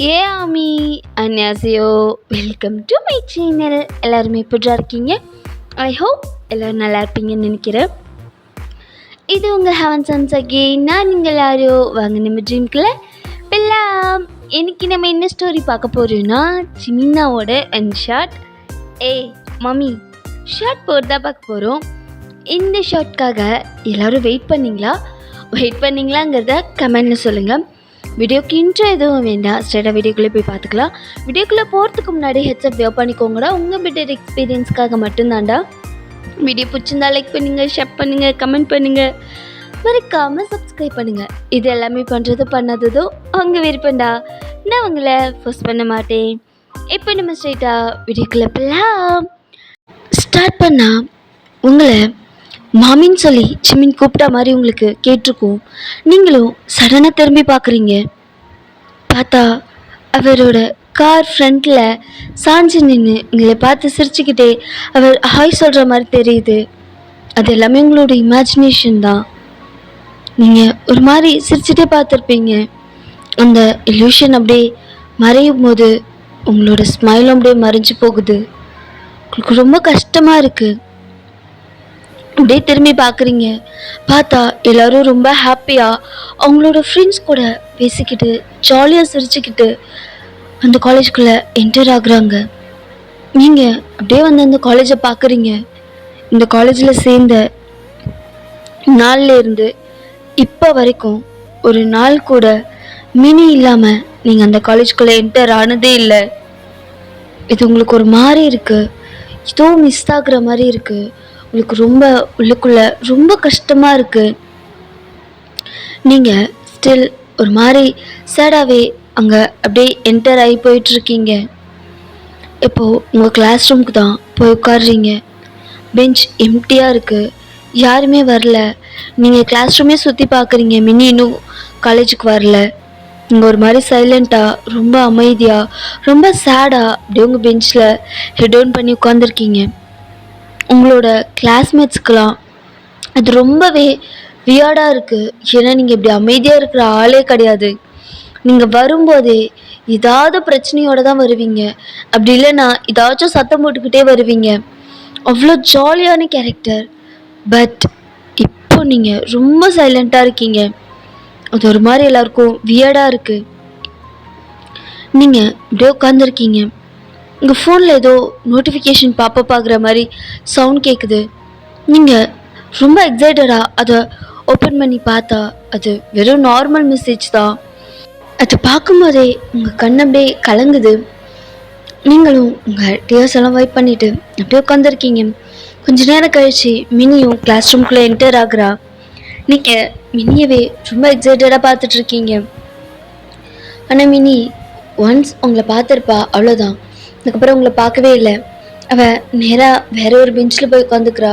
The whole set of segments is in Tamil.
ஏ ஆமி அன்யாசியோ, வெல்கம் டு மை சேனல். எல்லாருமே எப்படியா இருக்கீங்க? ஐ ஹோப் எல்லோரும் நல்லா இருப்பீங்கன்னு நினைக்கிறேன். இது உங்கள் ஹெவன் சன்ஸ் அகெயின். நான் நீங்கள் யாரோ வாங்க நம்ம ட்ரீம்குள்ள பெல்லாம். இன்னைக்கு நம்ம என்ன ஸ்டோரி பார்க்க போகிறோன்னா சின்னாவோட அண்ட் ஷார்ட். மம்மி ஷார்ட் போட்டு தான் பார்க்க போகிறோம். இந்த ஷார்ட்காக எல்லோரும் வெயிட் பண்ணிங்களாங்கிறத கமெண்டில் சொல்லுங்கள். வீடியோக்கு இன்ட்ரோ எதுவும் வேண்டாம், ஸ்ட்ரெயிட்டாக வீடியோக்குள்ளே போய் பார்த்துக்கலாம். வீடியோக்குள்ளே போகிறதுக்கு முன்னாடி ஹெட்செட் வேவ் பண்ணிக்கோங்கடா, உங்கள் பெட்டர் எக்ஸ்பீரியன்ஸ்க்காக மட்டும்தான்டா. வீடியோ பிடிச்சிருந்தா லைக் பண்ணுங்கள், ஷேர் பண்ணுங்கள், கமெண்ட் பண்ணுங்கள், மறக்காமல் சப்ஸ்கிரைப் பண்ணுங்கள். இது எல்லாமே பண்ணாததோ அவங்க விருப்பம்டா. நான் உங்களை ஃபோர்ஸ் பண்ண மாட்டேன். இப்போ நம்ம ஸ்ட்ரெயிட்டாக வீடியோக்குள்ளே போகலாம். ஸ்டார்ட் பண்ணால் உங்களை மாமின்னு சொல்லி சிமின் கூப்பிட்டா மாதிரி உங்களுக்கு கேட்டிருக்கோம். நீங்களும் சடனாக திரும்பி பார்க்குறீங்க. பார்த்தா அவரோட கார் ஃப்ரண்ட்டில் சாஞ்சு நின்று உங்களை பார்த்து சிரிச்சுக்கிட்டே அவர் ஹாய் சொல்கிற மாதிரி தெரியுது. அது எல்லாமே உங்களோட இமேஜினேஷன் தான். நீங்கள் ஒரு மாதிரி சிரிச்சுட்டே பார்த்துருப்பீங்க. அந்த இல்யூஷன் அப்படியே மறையும் போது உங்களோட ஸ்மைலும் அப்படியே மறைஞ்சு போகுது. உங்களுக்கு ரொம்ப கஷ்டமாக இருக்குது. அப்படியே திரும்பி பார்க்குறீங்க. பார்த்தா எல்லோரும் ரொம்ப ஹாப்பியாக அவங்களோட ஃப்ரெண்ட்ஸ் கூட பேசிக்கிட்டு ஜாலியாக சிரிச்சுக்கிட்டு அந்த காலேஜுக்குள்ளே என்டர் ஆகுறாங்க. நீங்கள் அப்படியே வந்து அந்த காலேஜை பார்க்குறீங்க. இந்த காலேஜில் சேர்ந்த நாள்லேருந்து இப்போ வரைக்கும் ஒரு நாள் கூட மினி இல்லாமல் நீங்கள் அந்த காலேஜுக்குள்ளே என்டர் ஆனதே இல்லை. இது உங்களுக்கு ஒரு மாதிரி இருக்குது, ஏதோ மிஸ் ஆகுற மாதிரி இருக்குது. உங்களுக்கு ரொம்ப உள்ளுக்குள்ளே ரொம்ப கஷ்டமாக இருக்குது. நீங்கள் ஸ்டில் ஒரு மாதிரி சேடாகவே அங்கே அப்படியே என்டர் ஆகி போயிட்டுருக்கீங்க. இப்போது உங்கள் கிளாஸ் ரூமுக்கு தான் போய் உட்காடுறீங்க. பெஞ்ச் எம்டியாக இருக்குது, யாருமே வரல. நீங்கள் கிளாஸ் ரூமே சுற்றி பார்க்குறீங்க, மினி இன்னும் காலேஜுக்கு வரல. நீங்கள் ஒரு மாதிரி சைலண்ட்டாக ரொம்ப அமைதியாக ரொம்ப சேடாக அப்படியே உங்கள் பெஞ்சில் ஹெட் டவுன் பண்ணி உட்காந்துருக்கீங்க. உங்களோட கிளாஸ்மேட்ஸ்க்கெலாம் அது ரொம்பவே வியர்டாக இருக்குது. ஏன்னா நீங்கள் இப்படி அமைதியாக இருக்கிற ஆளே கிடையாது. நீங்கள் வரும்போதே ஏதாவது பிரச்சனையோடு தான் வருவீங்க, அப்படி இல்லைன்னா ஏதாச்சும் சத்தம் போட்டுக்கிட்டே வருவீங்க. அவ்வளோ ஜாலியான கேரக்டர். பட் இப்போ நீங்கள் ரொம்ப சைலண்ட்டாக இருக்கீங்க. அது ஒரு மாதிரி எல்லாருக்கும் வியர்டாக இருக்குது. நீங்கள் இப்படியே உட்காந்துருக்கீங்க. உங்கள் ஃபோனில் ஏதோ நோட்டிஃபிகேஷன் பாப்பப் ஆகுற மாதிரி சவுண்ட் கேட்குது. நீங்கள் ரொம்ப எக்ஸைட்டடாக அதை ஓப்பன் பண்ணி பார்த்தா அது வெறும் நார்மல் மெசேஜ் தான். அதை பார்க்கும்போதே உங்கள் கண் அப்படியே கலங்குது. நீங்களும் உங்கள் டியர்ஸ் எல்லாம் வைப் பண்ணிவிட்டு அப்படியே உட்காந்துருக்கீங்க. கொஞ்ச நேரம் கழித்து மினியும் கிளாஸ் ரூம்குள்ளே என்டர் ஆகுறா. நீங்கள் மினியவே ரொம்ப எக்ஸைட்டடாக பார்த்துட்ருக்கீங்க. ஆனால் மினி ஒன்ஸ் உங்களை பார்த்துருப்பா, அவ்வளோதான். அதுக்கப்புறம் உங்களை பார்க்கவே இல்லை. அவள் நேராக வேற ஒரு பெஞ்சில் போய் உட்காந்துக்கிறா.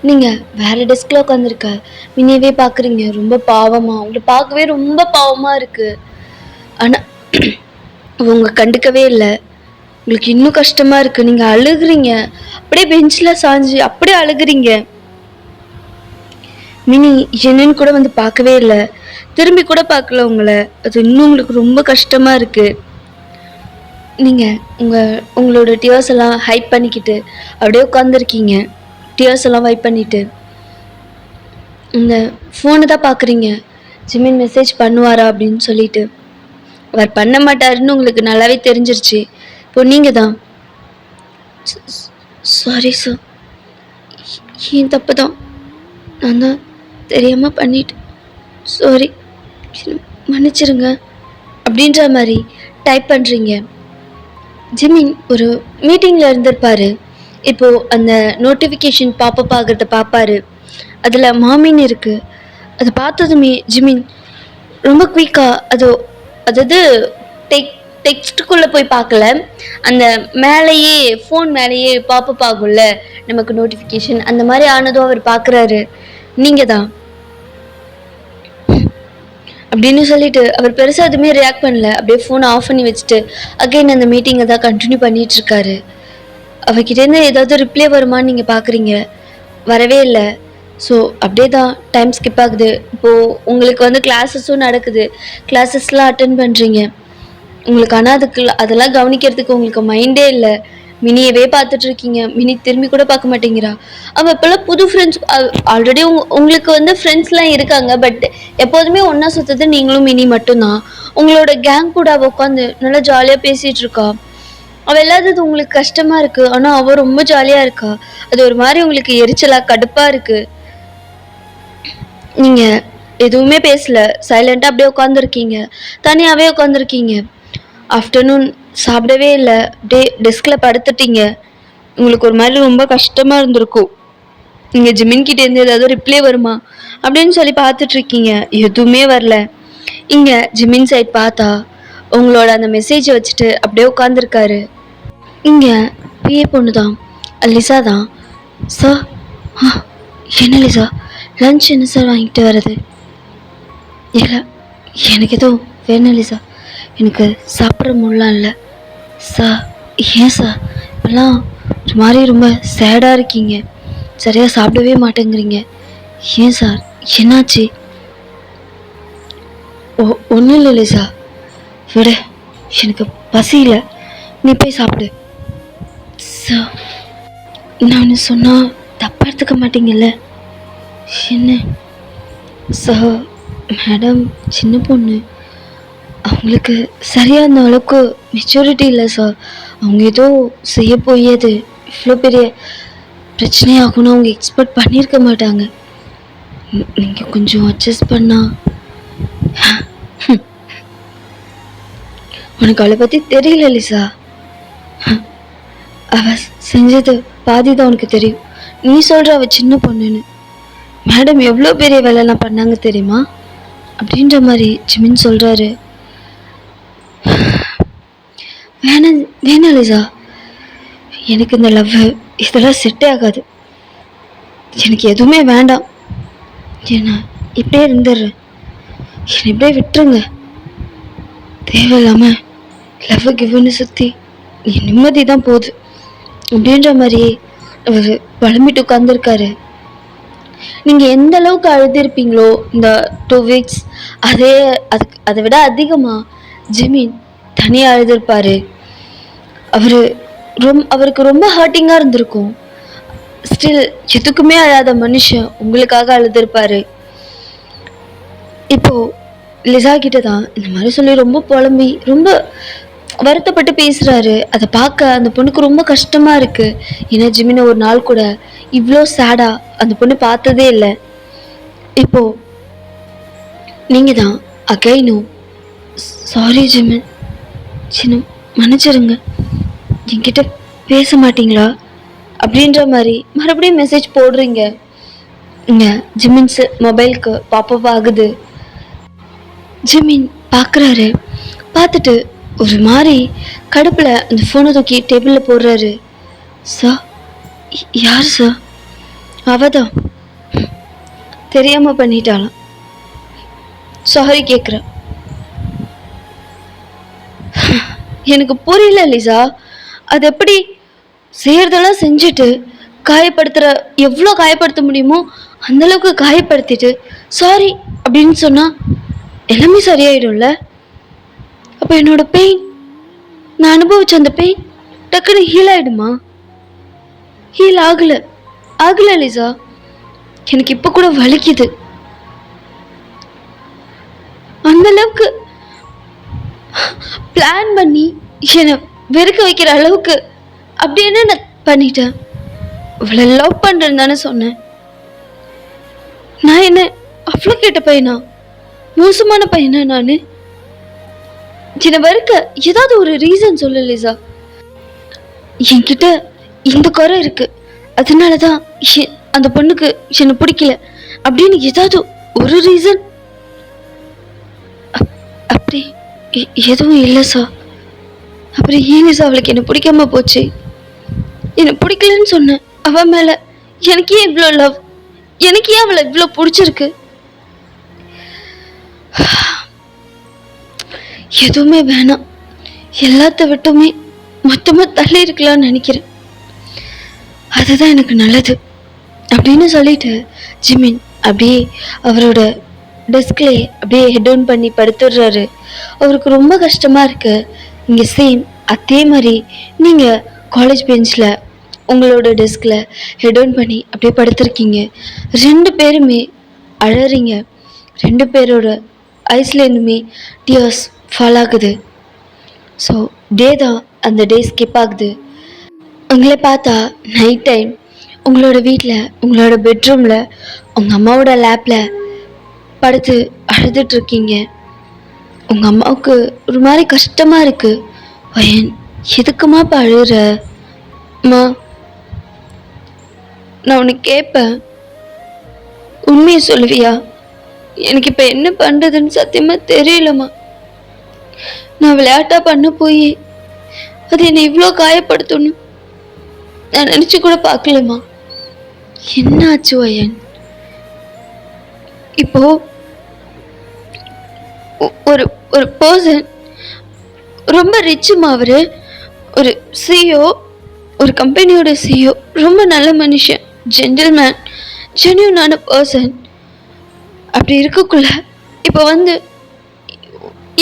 நீங்கள் வேறு டெஸ்கில் உட்காந்துருக்க. மினியவே பார்க்குறீங்க, ரொம்ப பாவமாக. உங்களை பார்க்கவே ரொம்ப பாவமாக இருக்குது. ஆனால் அவங்க கண்டுக்கவே இல்லை. உங்களுக்கு இன்னும் கஷ்டமாக இருக்குது. நீங்கள் அழுகுறீங்க, அப்படியே பெஞ்சில் சாஞ்சு அப்படியே அழுகுறீங்க. மினி என்னன்னு கூட வந்து பார்க்கவே இல்லை, திரும்பி கூட பார்க்கல உங்களை. அது இன்னும் உங்களுக்கு ரொம்ப கஷ்டமாக இருக்குது. நீங்கள் உங்களோட டியர்ஸ் எல்லாம் ஹைப் பண்ணிக்கிட்டு அப்படியே உட்காந்துருக்கீங்க. டியர்ஸ் எல்லாம் வைப் பண்ணிவிட்டு இந்த ஃபோனை தான் பார்க்குறீங்க. ஜிமின் மெசேஜ் பண்ணுவாரா அப்படின்னு சொல்லிட்டு. அவர் பண்ண மாட்டாருன்னு உங்களுக்கு நல்லாவே தெரிஞ்சிருச்சு. இப்போ நீங்கள் தான் சாரி சார், ஏன் தப்பு தான், நான் தான் தெரியாமல் பண்ணிட்டு, சாரி மன்னிச்சிருங்க அப்படின்ற மாதிரி டைப் பண்ணுறீங்க. ஜிமின் ஒரு மீட்டிங்கில் இருந்திருப்பார். இப்போது அந்த நோட்டிஃபிகேஷன் பாப்பப் ஆகிறத பார்ப்பார். அதில் மாமின்னு இருக்குது. அதை பார்த்ததுமே ஜிமின் ரொம்ப குயிக்காக அதாவது டெக்ஸ்ட்டுக்குள்ளே போய் பார்க்கல, அந்த மேலேயே ஃபோன் மேலேயே பாப்பப் ஆகும்ல நமக்கு நோட்டிஃபிகேஷன், அந்த மாதிரி ஆனதும் அவர் பார்க்குறாரு. நீங்கள் தான் அப்படின்னு சொல்லிட்டு அவர் பெருசாக எதுவுமே ரியாக்ட் பண்ணல. அப்படியே ஃபோனை ஆஃப் பண்ணி வச்சுட்டு அகைன் அந்த மீட்டிங்கை தான் கண்டினியூ பண்ணிகிட்ருக்காரு. அவர்கிட்டேருந்து ஏதாவது ரிப்ளை வருமானு நீங்கள் பார்க்குறீங்க, வரவே இல்லை. ஸோ அப்படியே தான் டைம் ஸ்கிப் ஆகுது. இப்போது உங்களுக்கு வந்து கிளாஸஸும் நடக்குது, கிளாஸஸ்லாம் அட்டென்ட் பண்ணுறீங்க. உங்களுக்கு. ஆனால் அதெல்லாம் கவனிக்கிறதுக்கு உங்களுக்கு மைண்டே இல்லை. மினியவே பார்த்துட்டு இருக்கீங்க. மினி திரும்பி கூட பார்க்க மாட்டேங்கிறா. அவள் இப்போல்லாம் புது ஃப்ரெண்ட்ஸ் ஆல்ரெடி உங்களுக்கு வந்து ஃப்ரெண்ட்ஸ்லாம் இருக்காங்க. பட் எப்போதுமே ஒன்றா சுற்றுறது நீங்களும் மினி மட்டும்தான். உங்களோட கேங் கூட அவள் உட்காந்து நல்லா ஜாலியாக பேசிகிட்டு இருக்கா. அவள் இல்லாதது உங்களுக்கு கஷ்டமாக இருக்குது. ஆனால் அவள் ரொம்ப ஜாலியாக இருக்கா. அது ஒரு மாதிரி உங்களுக்கு எரிச்சலாக கடுப்பாக இருக்குது. நீங்கள் எதுவுமே பேசல, சைலண்ட்டாக அப்படியே உட்காந்துருக்கீங்க. தனியாகவே உட்காந்துருக்கீங்க. ஆஃப்டர்நூன் சாப்பிடவே இல்லை, அப்படியே டெஸ்கில் படுத்துட்டீங்க. உங்களுக்கு ஒரு மாதிரி ரொம்ப கஷ்டமாக இருந்திருக்கும். நீங்கள் ஜிமின்கிட்டேருந்து ஏதாவது ரிப்ளை வருமா அப்படின்னு சொல்லி பார்த்துட்ருக்கீங்க. எதுவுமே வரல. இங்கே ஜிமின் சைட் பார்த்தா உங்களோட அந்த மெசேஜை வச்சுட்டு அப்படியே உட்காந்துருக்காரு. இங்கே பிஏ பொண்ணு தான், லிசா தான். சார், என்ன லிசா, லன்ச் என்ன சார் வாங்கிட்டு வர்றது? இல்லை, எனக்கு எதுவும் வேணும் லிசா, எனக்கு சாப்பிட்ற மூடலாம் இல்லை. சார், ஏன் சார் இப்போல்லாம் ஒரு மாதிரி ரொம்ப சேடாக இருக்கீங்க, சரியாக சாப்பிடவே மாட்டேங்கிறீங்க, ஏன் சார், என்னாச்சு? ஒன்றும் இல்லை லிசா, விட, எனக்கு பசியில், நீ போய் சாப்பிடு. சார், நான் சொன்னால் தப்பாக எடுத்துக்க மாட்டீங்கல்ல? என்ன சார், மேடம் சின்ன பொண்ணு, அவங்களுக்கு சரியாக அந்த அளவுக்கு மெச்சூரிட்டி இல்லை சார். அவங்க ஏதோ செய்ய போயது இவ்வளோ பெரிய பிரச்சனையாகும்னு அவங்க எக்ஸ்பெக்ட் பண்ணியிருக்க மாட்டாங்க. நீங்கள் கொஞ்சம் அட்ஜஸ்ட் பண்ணா. உனக்கு அவளை பற்றி தெரியல லிசா. அவ செஞ்சது பாதி தான் உனக்கு தெரியும். நீ சொல்கிற அவள் சின்ன பொண்ணுன்னு. மேடம் எவ்வளோ பெரிய வேலைலாம் பண்ணாங்க தெரியுமா அப்படின்ற மாதிரி ஜிமின் சொல்கிறாரு. வேணாம் லிசா, எனக்கு இந்த லவ் இதெல்லாம் செட்டே ஆகாது. எனக்கு எதுவுமே வேண்டாம். ஏன்னா இப்படியே இருந்துடுறேன், என்னை இப்படியே விட்டுருங்க. தேவையில்லாமல் லவ் கிவ்னு சுற்றி என் நிம்மதி தான் போகுது அப்படின்ற மாதிரி அவர் புலம்பிட்டு உட்காந்துருக்காரு. நீங்கள் எந்த அளவுக்கு அழுதுருப்பீங்களோ இந்த 2 weeks, அதை விட அதிகமாக ஜிமின் தனியாக அழுதுருப்பார். அவருக்கு ரொம்ப ஹர்ட்டிங்காக இருந்திருக்கும். ஸ்டில் எதுக்குமே அழாத மனுஷன் உங்களுக்காக அழுதுருப்பார். இப்போது லிசா கிட்ட தான் இந்த மாதிரி சொல்லி ரொம்ப புலம்பி ரொம்ப வருத்தப்பட்டு பேசுகிறாரு. அதை பார்க்க அந்த பொண்ணுக்கு ரொம்ப கஷ்டமாக இருக்குது. ஏன்னா ஜிமினை ஒரு நாள் கூட இவ்வளோ சேடாக அந்த பொண்ணு பார்த்ததே இல்லை. இப்போது நீங்கள் தான் அகைனும் சாரி ஜிமின், சின்ன மன்னிச்சிருங்க, என்கிட்ட பேச மாட்டிங்களா அப்படின்ற மாதிரி மறுபடியும் மெசேஜ் போடுறீங்க. இங்கே ஜிமின்ஸ் மொபைலுக்கு பாப்பப் ஆகுது. ஜிமின் பார்க்குறாரு. பார்த்துட்டு ஒரு மாதிரி கடுப்பில் அந்த ஃபோனை தூக்கி டேபிளில் போடுறாரு. சார், யார் சார்? அவதான் தெரியாமல் பண்ணிட்டாளாம், சாரி கேட்குறேன். எனக்கு புரியல லிசா, அது எப்படி செய்கிறதெல்லாம் செஞ்சுட்டு எவ்வளோ காயப்படுத்த முடியுமோ அந்தளவுக்கு காயப்படுத்திட்டு சாரி அப்படின்னு சொன்னால் எல்லாமே சரியாயிடும்ல? அப்போ என்னோட பெயின், நான் அனுபவிச்ச அந்த பெயின் டக்குன்னு ஹீல் ஆகிடுமா? ஹீல் ஆகலை லிசா, எனக்கு இப்போ கூட வலிக்குது. அந்த அளவுக்கு பிளான் பண்ணி என்னை வெறுக்க வைக்கிற அளவுக்கு அப்படி என்ன நான் பண்ணிட்டேன்? இவ்வளோ லவ் பண்ணுறேன்னு தானே சொன்னேன். நான் என்ன அவ்வளோ கேட்ட பையனா, மோசமான பையனா? நான் என்னை வெறுக்க ஏதாவது ஒரு ரீசன் சொல்லு லிசா. என்கிட்ட இந்த குறை இருக்கு, அதனாலதான் அந்த பொண்ணுக்கு என்னை பிடிக்கல அப்படின்னு ஏதாவது ஒரு ரீசன்? அப்படி எதுவும் இல்லை சார். அப்புறம் ஏன் சார் அவளுக்கு என்னை பிடிக்காம போச்சு? என்னை பிடிக்கலன்னு சொன்னேன் அவன் மேல. எனக்கு ஏன் இவ்வளோ லவ்? எனக்கு ஏன் அவளை இவ்வளோ பிடிச்சிருக்கு? எதுவுமே வேணாம், எல்லாத்த விட்டுமே மொத்தமாக தள்ளி இருக்கலாம்னு நினைக்கிறேன், அதுதான் எனக்கு நல்லது அப்படின்னு சொல்லிட்டு ஜிமின் அப்படியே அவரோட டெஸ்க்லேயே அப்படியே ஹெட் டவுன் பண்ணி படுத்துடுறாரு. அவருக்கு ரொம்ப கஷ்டமாக இருக்குது. இங்கே சேம் அதே மாதிரி நீங்கள் காலேஜ் பெஞ்சில் உங்களோட டெஸ்கில் ஹெட் ஆன் பண்ணி அப்படியே படுத்திருக்கீங்க. 2 பேருமே அழறீங்க. 2 பேரோட ஐஸ்லேருந்துமே டியர்ஸ் ஃபால் ஆகுது. ஸோ அந்த டே ஸ்கிப் ஆகுது. உங்களை பார்த்தா நைட் டைம் உங்களோட வீட்டில் உங்களோட பெட்ரூமில் உங்கள் அம்மாவோட லேப்பில் படுத்து அழுதுட்ருக்கீங்க. உங்கள் அம்மாவுக்கு ஒரு மாதிரி கஷ்டமாக இருக்குது. பையன் எதுக்குமா இப்போ அழுகிற? அம்மா, நான் உனக்கு கேட்பேன், உண்மையை சொல்லுவியா? எனக்கு இப்போ என்ன பண்ணுறதுன்னு சத்தியமாக தெரியலம்மா. நான் விளையாட்டாக பண்ண போய் அது என்னை இவ்வளோ காயப்படுத்தணும் நான் நினச்சி கூட பார்க்கலம்மா. என்னாச்சு வயன்? இப்போ ஒரு ஒரு பர்சன் ரொம்ப ரிச்சுமா, அவர் ஒரு சிஇஓ, ஒரு கம்பெனியோட சிஇஓ, ரொம்ப நல்ல மனுஷன், ஜென்டில்மேன், ஜென்யூனான பர்சன். அப்படி இருக்கக்குள்ள இப்போ வந்து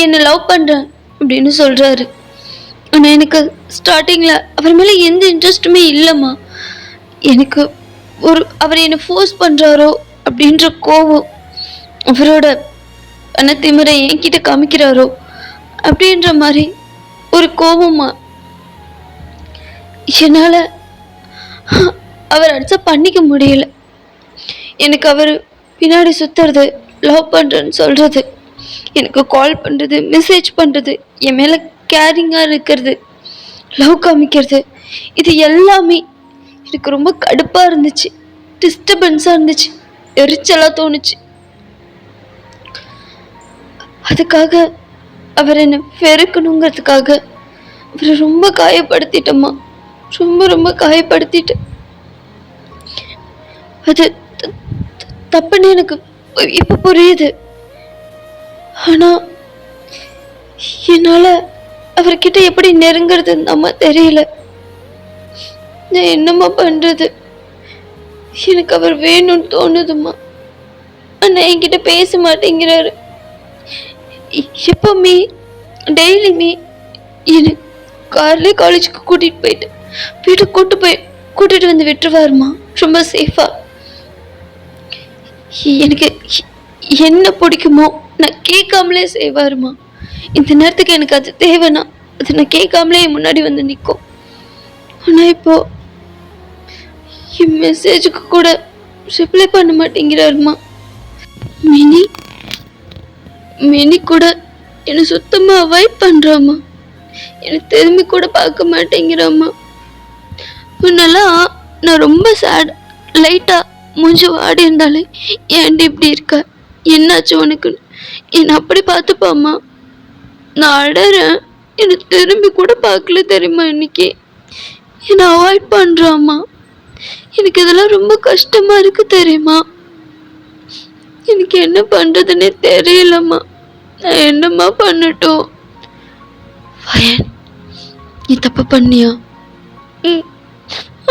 என்னை லவ் பண்ணுறேன் அப்படின்னு சொல்கிறாரு. ஆனால் எனக்கு ஸ்டார்டிங்கில் அவர் மேலே எந்த இன்ட்ரெஸ்ட்டுமே இல்லைம்மா. எனக்கு அவர் என்னை ஃபோர்ஸ் பண்ணுறாரோ அப்படின்ற கோவம், அவரோட பணத்திமுறை என்கிட்ட காமிக்கிறாரோ அப்படின்ற மாதிரி ஒரு கோபமா. என்னால் அவர் அக்செப்ட் பண்ணிக்க முடியல. எனக்கு அவர் பின்னாடி சுற்றுறது, லவ் பண்ணுறேன்னு சொல்கிறது, எனக்கு கால் பண்ணுறது, மெசேஜ் பண்ணுறது, என் மேலே கேரிங்காக இருக்கிறது, லவ் காமிக்கிறது, இது எல்லாமே எனக்கு ரொம்ப கடுப்பாக இருந்துச்சு, டிஸ்டர்பன்ஸாக இருந்துச்சு, எரிச்சலாக தோணுச்சு. அதுக்காக அவர் என்னை வெறுக்கணுங்கிறதுக்காக அவரை ரொம்ப காயப்படுத்திட்டோம்மா. ரொம்ப ரொம்ப காயப்படுத்திட்டேன். அது தப்புன்னு எனக்கு இப்போ புரியுது. ஆனால் என்னால் அவர்கிட்ட எப்படி நெருங்கிறதுன்னு நம்ம தெரியல. நான் என்னம்மா பண்ணுறது? எனக்கு அவர் வேணும்னு தோணுதும்மா. ஆனால் என்கிட்ட பேச மாட்டேங்கிறாரு. எப்பவுமே டெய்லியுமே என்னை கார்லேயே காலேஜுக்கு கூட்டிகிட்டு போயிட்டு வீட்டுக்கு கூட்டிகிட்டு வந்து விட்டுருவாருமா, ரொம்ப சேஃபாக. எனக்கு என்ன பிடிக்குமோ நான் கேட்காமலே செய்வாருமா. இந்த நேரத்துக்கு எனக்கு அது தேவைன்னா அது நான் கேட்காமலே என் முன்னாடி வந்து நிற்கும். ஆனால் இப்போ என் மெசேஜுக்கு கூட ரிப்ளை பண்ண மாட்டேங்கிறாருமா. மினி கூட என்னை சுத்தமாக அவாய்ட் பண்ணுறாம்மா. என்னை திரும்பி கூட பார்க்க மாட்டேங்கிறாம்மா. முன்னெல்லாம் நான் ரொம்ப சேட், லைட்டாக மூஞ்சி வாடி இருந்தாலே ஏன்டி இப்படி இருக்க, என்னாச்சு உனக்குன்னு என்னை அப்படி பார்த்துப்பாம்மா. நான் அழறேன், என்னை திரும்பி கூட பார்க்கல தெரியுமா. இன்னைக்கு என்னை அவாய்ட் பண்ணுறாம்மா. எனக்கு இதெல்லாம் ரொம்ப கஷ்டமாக இருக்கு தெரியுமா. எனக்கு என்ன பண்ணுறதுன்னே தெரியலம்மா. நான் என்னம்மா பண்ணட்டும்? வயன், நீ தப்பு பண்ணியா?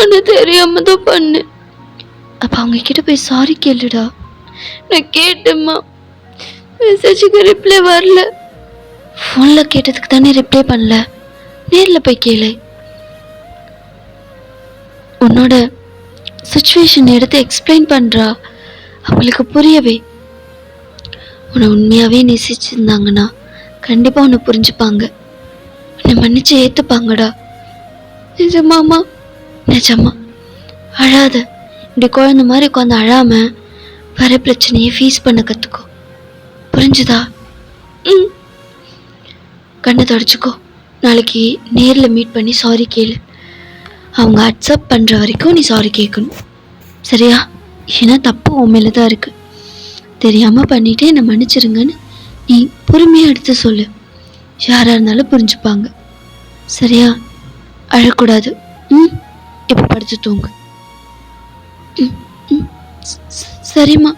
ஆனால் தெரியாம தான் பண்ணு. அப்போ அவங்க கிட்ட போய் சாரி கேளுடா. நான் கேட்டேம்மா, மெசேஜுக்கு ரிப்ளை வரல. ஃபோனில் கேட்டதுக்கு தானே ரிப்ளை பண்ணல, நேரில் போய் கேளு. உன்னோட சுச்சுவேஷன் எடுத்து எக்ஸ்பிளைன் பண்ணுறா, அவங்களுக்கு புரியவே. உன்னை உண்மையாகவே நேசிச்சிருந்தாங்கன்னா கண்டிப்பாக உன்னை புரிஞ்சுப்பாங்க, உன்னை மன்னிச்சு ஏற்றுப்பாங்கடா. நிஜமாமா, நிஜமா. அழாத, இப்படி குழந்த மாதிரி உட்காந்து அழாம வர பிரச்சனையை ஃபேஸ் பண்ண கற்றுக்கோ, புரிஞ்சுதா? கண்ணை தொடச்சிக்கோ. நாளைக்கு நேரில் மீட் பண்ணி சாரி கேளு. அவங்க அக்செப்ட் பண்ணுற வரைக்கும் நீ சாரி கேட்கணும், சரியா? ஏன்னா தப்பு உன் மேலே தான் இருக்குது. தெரியாமல் பண்ணிவிட்டு என்னை மன்னிச்சிருங்கன்னு நீ பொறுமையாக எடுத்து சொல்லு. யாராக இருந்தாலும் புரிஞ்சுப்பாங்க, சரியா? அழக்கூடாது. இப்போ படுத்து தூங்கு. சரிம்மா.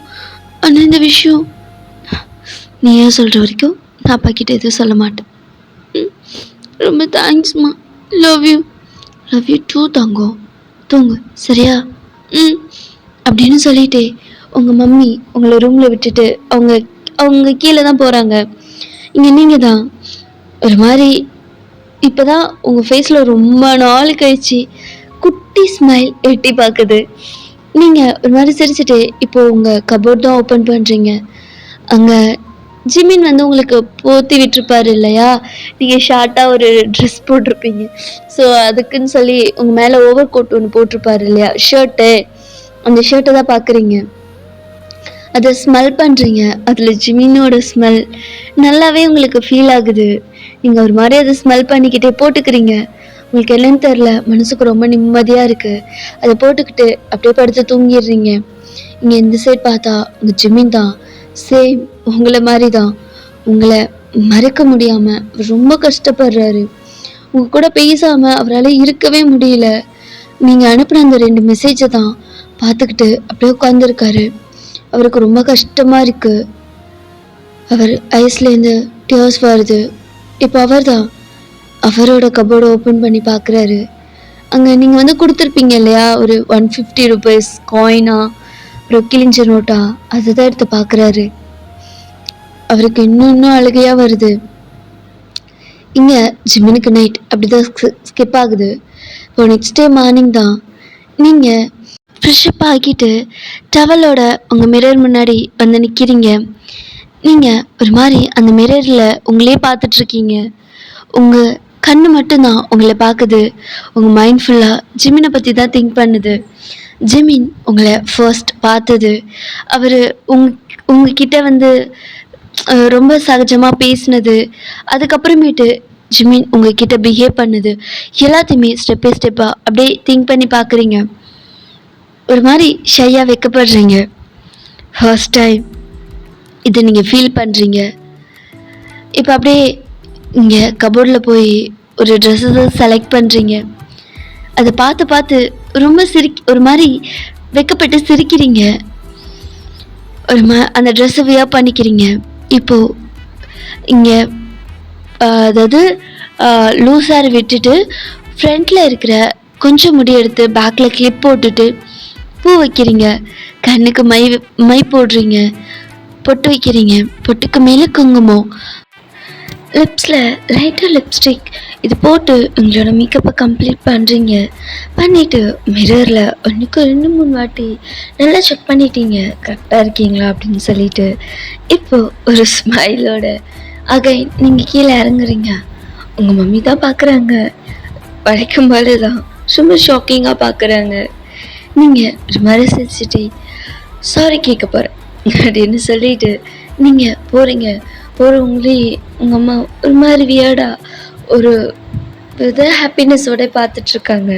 ஆனால் இந்த விஷயம் நீ ஏன் சொல்கிற வரைக்கும் நான் அப்பா கிட்ட எதுவும் சொல்ல மாட்டேன். ரொம்ப தேங்க்ஸ்மா. Love you. Love you too தங்கம். தூங்கு, சரியா? அப்படின்னு சொல்லிட்டு உங்கள் மம்மி உங்களை ரூமில் விட்டுட்டு அவங்க கீழே தான் போகிறாங்க. இங்கே நீங்கள் தான் ஒரு மாதிரி இப்போ தான் உங்கள் ஃபேஸில் ரொம்ப நாள் கழிச்சு குட்டி ஸ்மைல் எட்டி பார்க்குது. நீங்கள் ஒரு மாதிரி சிரிச்சுட்டு இப்போது உங்கள் கபோர்ட் தான் ஓப்பன் பண்ணுறீங்க. அங்கே ஜிமின் வந்து உங்களுக்கு போத்தி விட்டுருப்பாரு இல்லையா? நீங்கள் ஷார்ட்டாக ஒரு ட்ரெஸ் போட்டிருப்பீங்க. ஸோ அதுக்குன்னு சொல்லி உங்கள் மேலே ஓவர் கோட் ஒன்று போட்டிருப்பாரு இல்லையா, ஷர்ட்டு. அந்த ஷர்ட்டை தான் பார்க்குறீங்க. அதை ஸ்மெல் பண்ணுறீங்க. அதில் ஜிமினோட ஸ்மெல் நல்லாவே உங்களுக்கு ஃபீல் ஆகுது. நீங்கள் ஒரு மாதிரி அதை ஸ்மெல் பண்ணிக்கிட்டே போட்டுக்கிறீங்க. உங்களுக்கு என்னன்னு தெரில, மனசுக்கு ரொம்ப நிம்மதியாக இருக்குது. அதை போட்டுக்கிட்டு அப்படியே படுத்து தூங்கிடுறீங்க. இங்கே இந்த சைட் பார்த்தா உங்கள் ஜிமின் தான் சேம் உங்களை மாதிரி தான். உங்களை மறக்க முடியாமல் ரொம்ப கஷ்டப்படுறாரு. உங்கள் கூட பேசாமல் அவரால் இருக்கவே முடியல. நீங்கள் அனுப்பின அந்த 2 மெசேஜை தான் பார்த்துக்கிட்டு அப்படியே உட்காந்துருக்காரு. அவருக்கு ரொம்ப கஷ்டமாக இருக்குது. அவர் ஐஸ்லேருந்து டியர்ஸ் வருது. இப்போ அவர் தான் அவரோட கபோர்டை ஓப்பன் பண்ணி பார்க்குறாரு. அங்கே நீங்கள் வந்து கொடுத்துருப்பீங்க இல்லையா, ஒரு 150 ருபீஸ் காயினா, அப்புறம் கிழிஞ்ச நோட்டா, அதை தான் எடுத்து பார்க்குறாரு. அவருக்கு இன்னும் அழுகையாக வருது. இங்கே ஜிமினுக்கு நைட் அப்படி தான் ஸ்கிப் ஆகுது. இப்போ நெக்ஸ்ட் டே மார்னிங் தான் நீங்கள் ஃப்ரெஷ்அப் ஆகிட்டு டவலோட உங்கள் மிரர் முன்னாடி வந்து நிற்கிறீங்க. நீங்கள் ஒரு மாதிரி அந்த மிரரில் உங்களே பார்த்துட்ருக்கீங்க. உங்கள் கண்ணு மட்டும்தான் உங்களை பார்க்குது. உங்கள் மைண்ட் ஃபுல்லாக ஜிமினை பற்றி தான் திங்க் பண்ணுது. ஜிமின் உங்களை ஃபர்ஸ்ட் பார்த்தது, அவர் உங்ககிட்ட வந்து ரொம்ப சகஜமாக பேசினது, அதுக்கப்புறமேட்டு ஜிமின் உங்ககிட்ட பிஹேவ் பண்ணுது, எல்லாத்தையுமே ஸ்டெப் பை ஸ்டெப்பாக அப்படியே திங்க் பண்ணி பார்க்குறீங்க. ஒரு மாதிரி ஷையாக வைக்கப்படுறீங்க. ஃபர்ஸ்ட் டைம் இதை நீங்கள் ஃபீல் பண்ணுறீங்க. இப்போ அப்படியே இங்கே கபோர்டில் போய் ஒரு ட்ரெஸ்ஸை செலக்ட் பண்ணுறீங்க. அதை பார்த்து ரொம்ப ஒரு மாதிரி வெக்கப்பட்டு சிரிக்கிறீங்க. அந்த ட்ரெஸ்ஸை வியர் பண்ணிக்கிறீங்க. இப்போது இங்கே அதாவது லூஸாக விட்டுட்டு ஃப்ரண்ட்டில் இருக்கிற கொஞ்சம் முடி எடுத்து பேக்கில் கிளிப் போட்டுட்டு பூ வைக்கிறீங்க. கண்ணுக்கு மை போடுறீங்க, பொட்டு வைக்கிறீங்க. பொட்டுக்கு மேலே குங்குமம், லிப்ஸில் லைட்டாக லிப்ஸ்டிக், இது போட்டு உங்களோட மேக்கப்பை கம்ப்ளீட் பண்ணுறீங்க. பண்ணிவிட்டு மிரரில் 1க்கு 2 3 வாட்டி நல்லா செக் பண்ணிட்டீங்க கரெக்டாக இருக்கீங்களா அப்படின்னு சொல்லிட்டு. இப்போது ஒரு ஸ்மைலோட அகைன் நீங்கள் கீழே இறங்குறீங்க. உங்கள் மம்மி தான் பார்க்குறாங்க. வரைக்கும் போது தான் ரொம்ப ஷாக்கிங்காக பார்க்குறாங்க. நீங்கள் ஒரு மாதிரி சிரிச்சிட்டு சாரி கேட்க போகிறேன் அப்படின்னு சொல்லிட்டு நீங்கள் போகிறீங்க. போகிறவங்களே உங்கள் அம்மா ஒரு மாதிரி வியர்டாக ஒரு வித ஹாப்பினஸோட பார்த்துட்ருக்காங்க.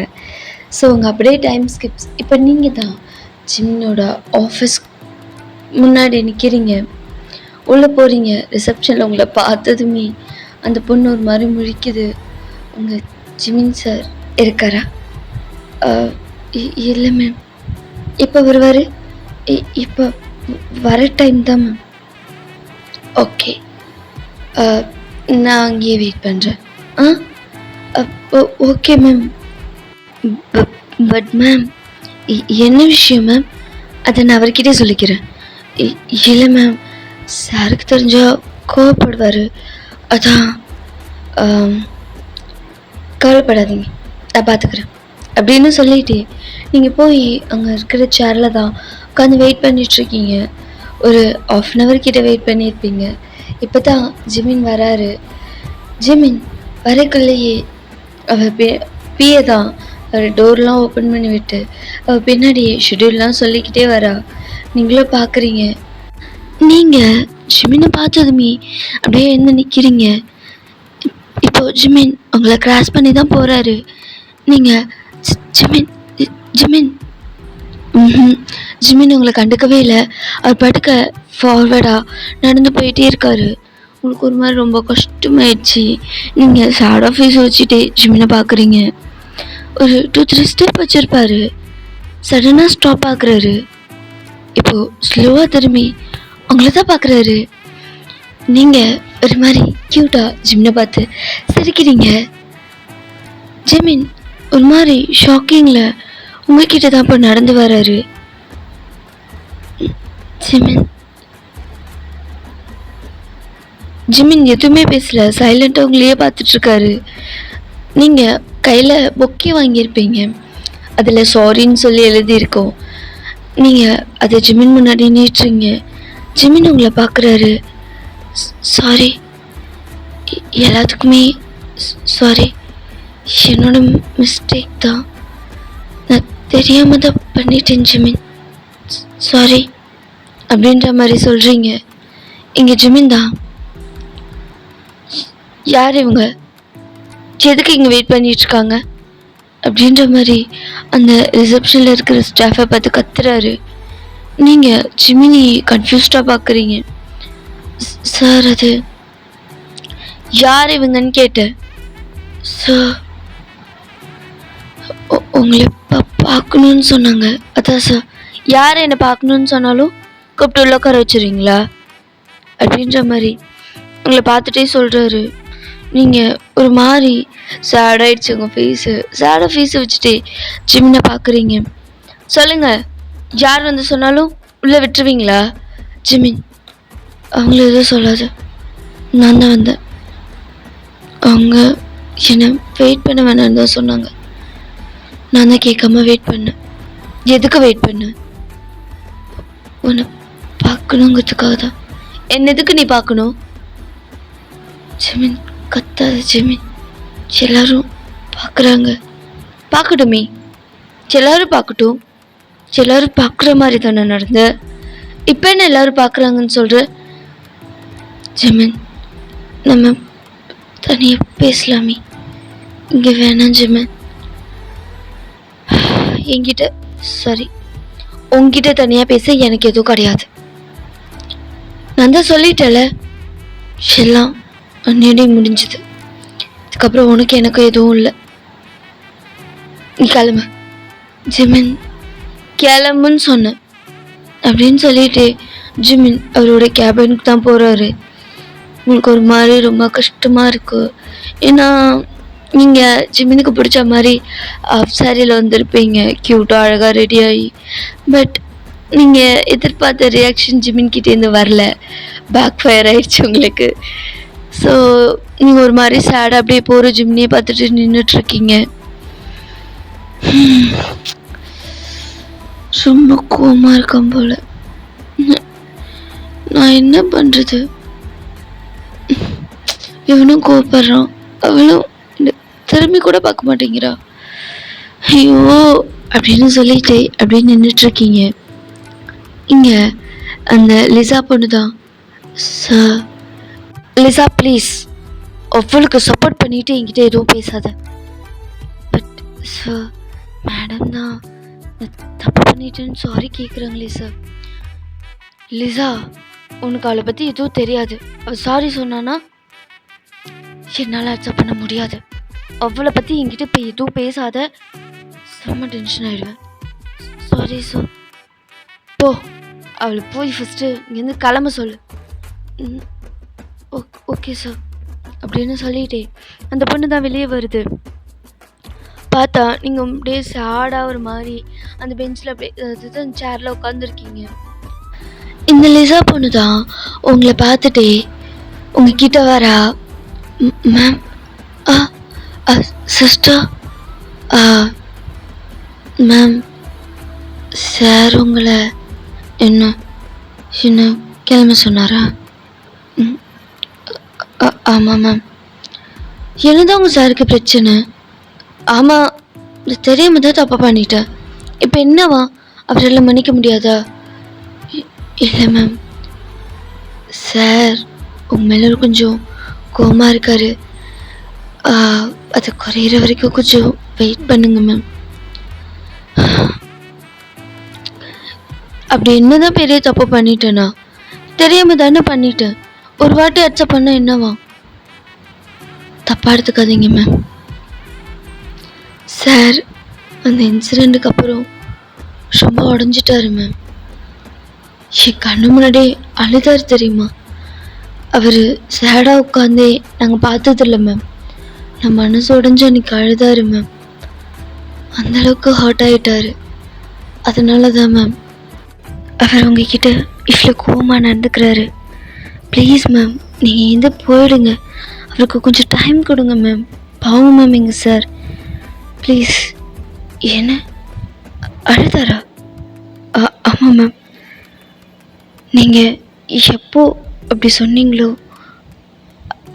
ஸோ உங்கள் அப்படியே டைம் ஸ்கிப்ஸ். இப்போ நீங்கள் தான் ஜிம்னோட ஆஃபீஸ் முன்னாடி நிற்கிறீங்க. உள்ளே போகிறீங்க. ரிசப்ஷனில் உங்களை பார்த்ததுமே அந்த பொண்ணு ஒரு மாதிரி முழிக்குது. உங்கள் ஜிமின் சார் இருக்காரா? இல்லை மேம். இப்போ வருவார்? இப்போ வர டைம் தான் மேம். ஓகே, நான் அங்கேயே வெயிட் பண்ணுறேன். Okay ma'am. பட் மேம், என்ன விஷயம் மேம்? அதை நான் அவர்கிட்டே சொல்லிக்கிறேன். இல்லை மேம், சாருக்கு தெரிஞ்சால் கோவப்படுவார். அதான். கவலைப்படாதீங்க, நான் பார்த்துக்கிறேன் அப்படின்னு சொல்லிட்டு நீங்கள் போய் அங்கே இருக்கிற சேரில் தான் உட்காந்து வெயிட் பண்ணிகிட்ருக்கீங்க. ஒரு 1/2 hour கிட்ட வெயிட் பண்ணியிருப்பீங்க. இப்போ தான் ஜிமின் வராரு. ஜிமின் வரக்குள்ளேயே அவள் பிஏ தான் அவர் டோர்லாம் ஓப்பன் பண்ணி விட்டு அவள் பின்னாடி ஷெட்யூல்லாம் சொல்லிக்கிட்டே வரா. நீங்களும் பார்க்குறீங்க. நீங்கள் ஜிமினை பார்த்ததுமே அப்படியே எழுந்து நிற்கிறீங்க. இப்போது ஜிமின் உங்களை கிராஸ் பண்ணி தான் போகிறாரு. நீங்கள் ஜிமின் ஜிமின் ஜிமின் உங்களை கண்டுக்கவே இல்லை. அவர் படுக்க ஃபார்வர்டாக நடந்து போயிட்டே இருக்காரு. உங்களுக்கு ஒரு மாதிரி ரொம்ப கஷ்டமாயிடுச்சு. நீங்கள் சேடாக ஃபேஸ் வச்சுட்டே ஜிமினை பார்க்குறீங்க. ஒரு 2-3 ஸ்டெப் வச்சுருப்பாரு. சடனாக ஸ்டாப் ஆகுறாரு. இப்போது ஸ்லோவாக திரும்பி உங்களை தான் பார்க்குறாரு. நீங்கள் ஒரு மாதிரி க்யூட்டாக ஜிமினை பார்த்து சிரிக்கிறீங்க. ஜிமின் ஒரு மாதிரி ஷாக்கிங்கில் உங்ககிட்ட தான் இப்போ நடந்து வர்றாரு. ஜிமின் ஜிமின் எதுவுமே பேசல, சைலண்ட்டாக உங்களையே பார்த்துட்ருக்காரு. நீங்கள் கையில் பொக்கே வாங்கியிருப்பீங்க, அதில் சாரின்னு சொல்லி எழுதியிருக்கோம். நீங்கள் அதை ஜிமின் முன்னாடி நீட்டுறீங்க. ஜிமின் உங்களை பார்க்குறாரு. சாரி, எல்லாத்துக்குமே சாரி, என்னோட மிஸ்டேக் தான், நான் தெரியாமல் தான் பண்ணிட்டேன் ஜிமின், சாரி அப்படின்ற மாதிரி சொல்கிறீங்க. இங்கே ஜிமின் தான். யார் இவங்க, எதுக்கு இங்கே வெயிட் பண்ணிகிட்ருக்காங்க அப்படின்ற மாதிரி அந்த ரிசப்ஷனில் இருக்கிற ஸ்டாஃபை பார்த்து கத்துறாரு. நீங்கள் ஜிமினி கன்ஃபியூஸ்டாக பார்க்குறீங்க. சார், அது யார் இவங்கன்னு கேட்டேன். சார், உங்களை பார்க்கணுன்னு சொன்னாங்க, அதான் சார். யார் என்னை பார்க்கணுன்னு சொன்னாலும் கூப்பிட்டு உள்ள உட்கார வச்சுருவீங்களா அப்படின்ற மாதிரி உங்களை பார்த்துட்டே சொல்கிறாரு. நீங்கள் ஒரு மாதிரி சேடாகிடுச்சு உங்கள் ஃபேஸு. சேடாக ஃபேஸை வச்சுட்டே ஜிமினை பார்க்குறீங்க. சொல்லுங்கள், யார் வந்து சொன்னாலும் உள்ளே விட்டுருவீங்களா? ஜிமின், அவங்கள எதுவும் சொல்லாத, நான் தான் வந்தேன். அவங்க என்னை வெயிட் பண்ண வேணான்னு தான் சொன்னாங்க. நான் தான் கேட்காம வெயிட் பண்ணேன். எதுக்கு வெயிட் பண்ணேன்? உன்னை பார்க்கணுங்கிறதுக்காக தான். என்ன எதுக்கு நீ பார்க்கணும்? ஜிமின், கத்தாத ஜிமின், எல்லாரும் பார்க்குறாங்க. பார்க்கட்டுமே, எல்லாரும் பார்க்கட்டும். எல்லாரும் பார்க்குற மாதிரி தானே நடந்த. இப்போ என்ன எல்லாரும் பார்க்குறாங்கன்னு சொல்கிற? ஜிமின், நம்ம தனியாக பேசலாமே. இங்கே வேணாம் ஜிமின். என்கிட்ட சரி, உங்ககிட்ட தனியாக பேச எனக்கு எதுவும் கிடையாது. நான் தான் சொல்லிட்டேல, எல்லாம் அன்னியடி முடிஞ்சுது. அதுக்கப்புறம் உனக்கு எனக்கு எதுவும் இல்லை. நீ கிளம்பு. ஜிமின், கிளம்புன்னு சொன்னேன் அப்படின்னு சொல்லிட்டு ஜிமின் அவரோட கேபினுக்கு தான் போகிறாரு. உங்களுக்கு ஒரு மாதிரி ரொம்ப கஷ்டமாக இருக்குது. ஏன்னா நீங்கள் ஜிமினுக்கு பிடிச்ச மாதிரி ஆஃப் சாரியில் வந்திருப்பீங்க, க்யூட்டாக அழகாக ரெடியாகி. பட் நீங்கள் எதிர்பார்த்த ரியாக்ஷன் ஜிமின்கிட்டேருந்து வரல, பேக் ஃபயர் ஆகிடுச்சு உங்களுக்கு. ஸோ நீங்கள் ஒரு மாதிரி சேடாக அப்படியே போகிற ஜிம்னியை பார்த்துட்டு நின்றுட்டுருக்கீங்க. ரொம்ப கோவமாக இருக்கேன் போல். நான் என்ன பண்ணுறது? இவனும் கோவப்படுறான், அவளும் திரும்பி கூட பார்க்க மாட்டேங்கிறா. ஐயோ அப்படின்னு சொல்லிட்டு அப்படியே நின்றுட்டுருக்கீங்க. இங்கே அந்த லிசா பொண்ணு தான். சார், லிசா ப்ளீஸ், அவளுக்கு சப்போர்ட் பண்ணிவிட்டு என்கிட்ட எதுவும் பேசாத. பட் சார், மேடம் தான் தப்பு பண்ணிட்டேன்னு சாரி கேட்குறாங்களே சார். லிசா, உனக்கு அவளை பற்றி எதுவும் தெரியாது. அவள் சாரி சொன்னான்னா என்னால் அக்செப்ட் பண்ண முடியாது. அவளை பற்றி என்கிட்ட இப்போ எதுவும் பேசாத, செம்ம டென்ஷன் ஆகிடுவேன். Sorry sir. போ, அவளை போய் ஃபஸ்ட்டு இங்கேருந்து கிளம்ப சொல்லு. ஓகே சார் அப்படின்னு சொல்லிட்டே அந்த பொண்ணு தான் வெளியே வருது. பார்த்தா நீங்கள் அப்படியே சேடாக ஒரு மாதிரி அந்த பெஞ்சில் அப்படியே அந்த சேரில் உட்காந்துருக்கீங்க. இந்த லிசா பொண்ணு தான் உங்களை பார்த்துட்டே உங்ககிட்ட வரா. மேம், சிஸ்டர், மேம், சார் உங்களை என்ன என்ன கிளம்ப சொன்னாரா? ஆமாம் மேம். என்னதான் உங்கள் சாருக்கு பிரச்சனை? ஆமாம், தெரியாம தான் தப்பாக பண்ணிட்டேன். இப்போ என்னவா, அவரெல்லாம் மன்னிக்க முடியாதா? இல்லை மேம், சார் உங்கள் மேலே கொஞ்சம் கோவமாக இருக்காரு. அது குறையிற வரைக்கும் கொஞ்சம் வெயிட் பண்ணுங்க மேம். அப்படி என்னதான் பெரிய தப்பு பண்ணிட்டேனா? தெரியாம தானே பண்ணிட்டேன். ஒரு வாட்டி அக்செப்ட் பண்ண என்னவா? தப்பா எடுத்துக்காதீங்க மேம். சார் அந்த இன்சிடெண்ட்டுக்கு அப்புறம் ரொம்ப உடஞ்சிட்டாரு மேம். என் கண்ணு முன்னாடியே அழுதாரு தெரியுமா? அவர் சேடாக உட்காந்தே நாங்கள் பார்த்ததில்ல மேம். நான் மனசு உடஞ்சி அன்றைக்கி அழுதாரு மேம். அந்தளவுக்கு ஹர்ட் ஆகிட்டாரு. அதனால தான் மேம் அவர் உங்ககிட்ட இவ்வளோ கோவமாக நடந்துக்கிறாரு. ப்ளீஸ் மேம், நீங்கள் எந்த போயிடுங்க, அவருக்கு கொஞ்சம் டைம் கொடுங்க மேம். பாவம் மேம் எங்க சார், ப்ளீஸ். என்ன அழுதாரா? ஆமாம் மேம். நீங்கள் எப்போ அப்படி சொன்னீங்களோ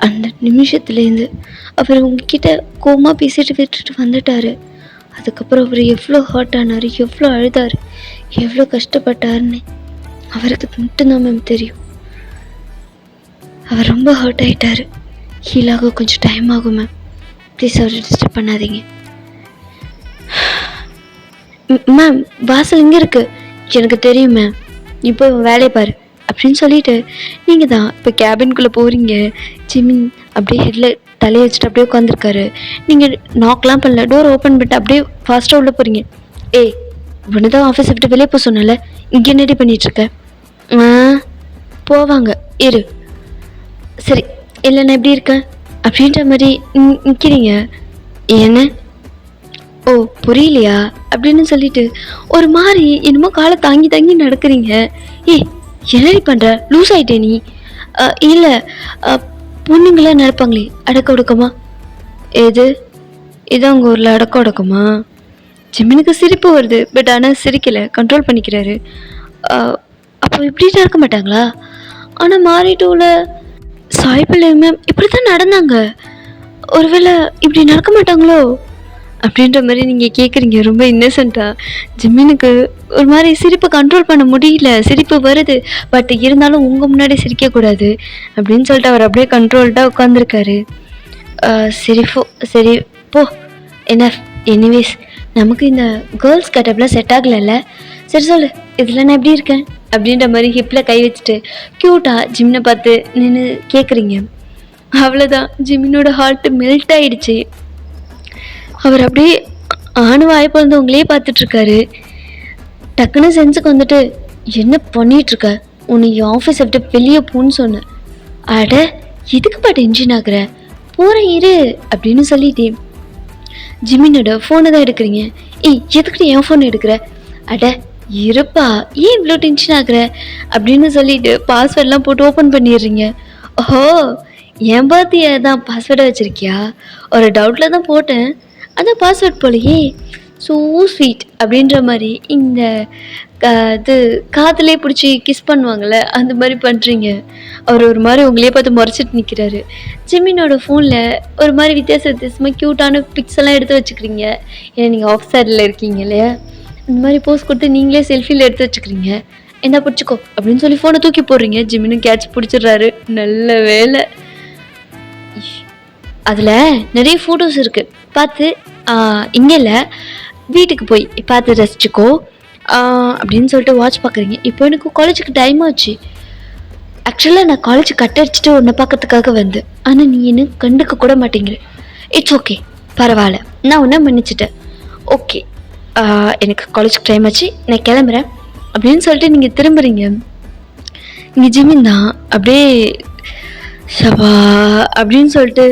அந்த நிமிஷத்துலேருந்து அவர் உங்ககிட்ட கோமா பேசிட்டு விட்டுட்டு வந்துட்டார். அதுக்கப்புறம் அவர் எவ்வளோ ஹர்ட் ஆனார், எவ்வளோ அழுதார், எவ்வளோ கஷ்டப்பட்டாருன்னு அவருக்கு மட்டும்தான் மேம் தெரியும். அவர் ரொம்ப ஹர்ட் ஆகிட்டார். ஹீலாக கொஞ்சம் டைம் ஆகும் மேம். ப்ளீஸ் அவரை டிஸ்டர்ப் பண்ணாதீங்க. மேம் வாசல் இங்கே இருக்குது, எனக்கு தெரியும் மேம், இப்போ வேலையை பாரு அப்படின்னு சொல்லிட்டு நீங்கள் தான் இப்போ கேபின்குள்ளே போகிறீங்க. ஜிமின் அப்படியே ஹெட்டில் தலையை வச்சுட்டு அப்படியே உட்காந்துருக்காரு. நீங்கள் நாக்லாம் பண்ணல, டோர் ஓப்பன் பண்ணிட்டு அப்படியே ஃபாஸ்ட்டாக உள்ளே போகிறீங்க. ஏய், ஒன்று தான் ஆஃபீஸை விட்டு வெளியே போக சொன்னல, இங்கே என்னடி பண்ணிகிட்ருக்க? போவாங்க இரு. சரி இல்லைண்ணா எப்படி இருக்கேன் அப்படின்ற மாதிரி நிற்கிறீங்க. என்ன ஓ புரியலையா அப்படின்னு சொல்லிட்டு ஒரு மாதிரி என்னமோ காலை தாங்கி தாங்கி நடக்கிறீங்க. ஏய் என்னடி பண்ணுற, லூஸ் ஆகிட்டே நீ? இல்லை பொண்ணுங்களாம் நடப்பாங்களே அடக்க ஒடுக்கமா? ஏது இதான் உங்கள் ஊரில் அடக்க ஒடுக்கமா? ஜிம்மினுக்கு சிரிப்பு வருது, பட் ஆனால் சிரிக்கலை, கண்ட்ரோல் பண்ணிக்கிறாரு. அப்போ இப்படி நடக்க மாட்டாங்களா? ஆனால் மாறிட்டோவில் சாய்பிள்ளை மேம் இப்படி தான் நடந்தாங்க, ஒருவேளை இப்படி நடக்க மாட்டாங்களோ அப்படின்ற மாதிரி நீங்கள் கேட்குறீங்க ரொம்ப இன்னசென்ட்டாக. ஜிம்மினுக்கு ஒரு மாதிரி சிரிப்பை கண்ட்ரோல் பண்ண முடியல, சிரிப்பு வருது, பட் இருந்தாலும் உங்கள் முன்னாடி சிரிக்கக்கூடாது அப்படின்னு சொல்லிட்டு அவர் அப்படியே கண்ட்ரோல்டாக உட்காந்துருக்காரு. சரி போ என்ன. எனிவேஸ் நமக்கு இந்த கேர்ள்ஸ் கட்டப்லாம் செட் ஆகலைல்ல. சரி சொல்லு, இதில் நான் எப்படி இருக்கேன் அப்படின்ற மாதிரி ஹிப்பில் கை வச்சுட்டு க்யூட்டாக ஜிம்னை பார்த்து நின்று கேட்குறீங்க. அவ்வளோதான், ஜிம்மினோட ஹார்ட்டு மெல்ட் ஆகிடுச்சு. அவர் அப்படியே ஆணுவாய் பிறந்தவங்களே பார்த்துட்ருக்காரு. டக்குன்னு சென்ஸுக்கு வந்துட்டு என்ன பண்ணிகிட்ருக்க, உன்னை ஆஃபீஸை விட்டு வெளியே போன்னு சொன்னேன். அட எதுக்கு பாட்டு இன்ஜின் ஆகுற, போகிறேன் இரு அப்படின்னு சொல்லிட்டேன். ஜிம்மினோட ஃபோனை தான் எடுக்கிறீங்க. ஏய் எதுக்கிட்ட என் ஃபோன் எடுக்கிற? அட இருப்பா, ஏன் இவ்வளோ டென்ஷன் ஆகுற அப்படின்னு சொல்லிட்டு பாஸ்வேர்ட்லாம் போட்டு ஓப்பன் பண்ணிடுறீங்க. ஓஹோ என் பார்த்து ஏதான் பாஸ்வேர்டை வச்சுருக்கியா? ஒரு டவுட்டில் தான் போட்டேன், அதான் பாஸ்வேர்ட் போலையே. ஸோ ஸ்வீட் அப்படின்ற மாதிரி இந்த இது காதலே பிடிச்சி கிஸ் பண்ணுவாங்கள்ல அந்த மாதிரி பண்ணுறீங்க. அவர் ஒரு மாதிரி உங்களே பார்த்து முறைச்சிட்டு நிற்கிறாரு. ஜிம்மினோட ஃபோனில் ஒரு மாதிரி வித்தியாசமாக க்யூட்டான பிக்ஸ் எல்லாம் எடுத்து வச்சுக்கிறீங்க. ஏன்னா நீங்கள் ஆஃப் சைடில் இருக்கீங்க இல்லையா, இந்த மாதிரி போஸ்ட் கொடுத்து நீங்களே செல்ஃபியில் எடுத்து வச்சுக்கிறீங்க. என்ன பிடிச்சிக்கோ அப்படின்னு சொல்லி ஃபோனை தூக்கி போடுறீங்க. ஜிம்மினும் கேட்ச் பிடிச்சிடுறாரு. நல்ல வேலை. அதில் நிறைய ஃபோட்டோஸ் இருக்குது, பார்த்து இங்கே இல்லை வீட்டுக்கு போய் பார்த்து ரசிச்சுக்கோ அப்படின்னு சொல்லிட்டு வாட்ச் பார்க்குறீங்க. இப்போ எனக்கு காலேஜுக்கு டைம் ஆச்சு. ஆக்சுவலாக நான் காலேஜ் கட் அடிச்சுட்டு உன்னை பார்க்கறதுக்காக வந்தேன், ஆனால் நீ என்ன கண்டுக்க கூட மாட்டேங்கிற. இட்ஸ் ஓகே, பரவாயில்ல, நான் உன்னை மன்னிச்சிட்டேன். ஓகே எனக்கு காலேஜுக்கு டைம் ஆச்சு, நான் கிளம்புறேன் அப்படின்னு சொல்லிட்டு நீங்கள் திரும்புகிறீங்க. இங்கே ஜிம்மின் தான் அப்படியே ஷபா அப்படின்னு சொல்லிட்டு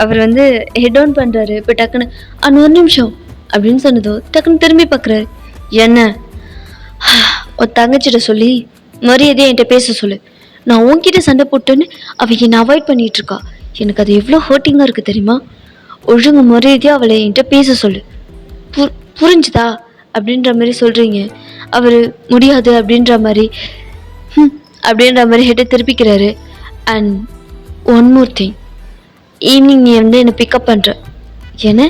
அவர் வந்து ஹெட் டவுன் பண்ணுறாரு. இப்போ டக்குன்னு ஒரு நிமிஷம் அப்படின்னு சொன்னதோ டக்குன்னு திரும்பி பார்க்குறாரு. என்ன ஒரு தங்கச்சிட்ட சொல்லி மரியாதையாக என்கிட்ட பேச சொல்லு. நான் உன்கிட்ட சண்டை போட்டேன்னு அவள் என்னை அவாய்ட் பண்ணிகிட்ருக்கா. எனக்கு அது எவ்வளோ ஹர்ட்டிங்காக இருக்குது தெரியுமா? ஒழுங்கு மரியாதையாக அவளை என்கிட்ட பேச சொல்லு, புரிஞ்சுதா அப்படின்ற மாதிரி சொல்கிறீங்க. அவர் முடியாது அப்படின்ற மாதிரி ஹெட்டை திருப்பிக்கிறாரு. And one more thing, evening நீ வந்து என்னை பிக்கப் பண்ணுற. ஏன்னா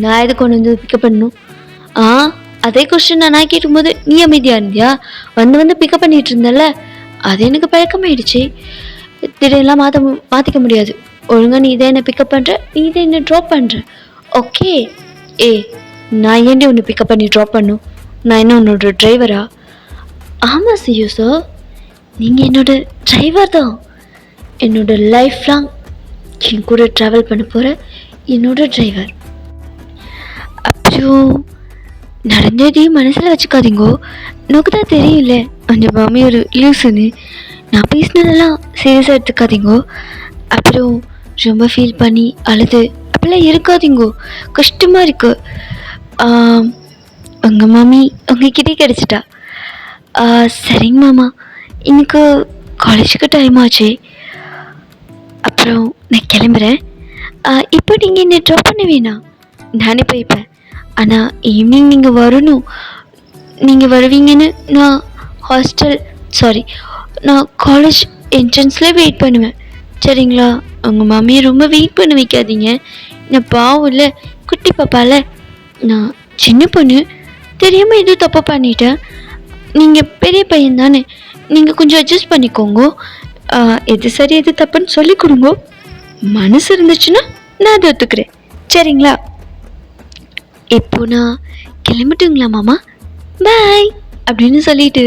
நான் எதுக்கு ஒன்று வந்து பிக்கப் பண்ணணும்? அதே கொஸ்டின் நான் கேட்கும்போது நீ அமைதியாக இருந்தியா? வந்து பிக்கப் பண்ணிகிட்டு இருந்தல, அது எனக்கு பழக்கமாயிடுச்சு. திடீர்லாம் மாற்றிக்க முடியாது. ஒழுங்காக நீ இதை என்னை பிக்கப் பண்ணுற, நீ இதை என்னை ட்ராப் பண்ணுற. ஓகே நான் ஏன்டி உன்னை பிக்கப் பண்ணி ட்ராப் பண்ணும்? நான் என்ன உன்னோட டிரைவரா? ஆமாம் சியூ சார், நீங்கள் என்னோட டிரைவர் தான். என்னோட லைஃப் லாங் என் கூட ட்ராவல் பண்ண போகிற என்னோட டிரைவர். அப்புறம் நடந்ததையும் மனசில் வச்சுக்காதீங்கோ, எனக்கு தான் தெரியல அந்த மாமி ஒரு லூசுன்னு. நான் பேசினதெல்லாம் சீரியஸாக எடுத்துக்காதீங்கோ. அப்புறம் ரொம்ப ஃபீல் பண்ணி அழுது அப்படிலாம் இருக்காதீங்கோ, கஷ்டமாக இருக்கு. உங்கள் மாமி உங்ககிட்டே கிடச்சிட்டா. சரிங்க மாமா, இன்னைக்கு காலேஜுக்கு டைம் ஆச்சு. அப்புறம் நான் கிளம்புறேன். இப்போ நீங்கள் என்னை ட்ராப் பண்ண வேணாம், நானே போய்ப்பேன். ஆனால் ஈவினிங் நீங்கள் வரணும். நீங்கள் வருவீங்கன்னு நான் சாரி நான் காலேஜ் என்ட்ரன்ஸில் வெயிட் பண்ணுவேன், சரிங்களா? உங்கள் மாமியை ரொம்ப வெயிட் பண்ண வைக்காதீங்க. நான் பாவம் இல்லை, குட்டி பாப்பால. நான் சின்ன பொண்ணு, தெரியாமல் எதுவும் தப்பு பண்ணிட்டேன். நீங்கள் பெரிய பையன் தானே, நீங்கள் கொஞ்சம் அட்ஜஸ்ட் பண்ணிக்கோங்க. எது சரி எது தப்புன்னு சொல்லி கொடுங்க. மனசு இருந்துச்சுன்னா நான் அதை ஒத்துக்கிறேன், சரிங்களா? இப்போ நான் கிளம்பிட்டுங்களா மாமா? பாய் அப்படின்னு சொல்லிட்டு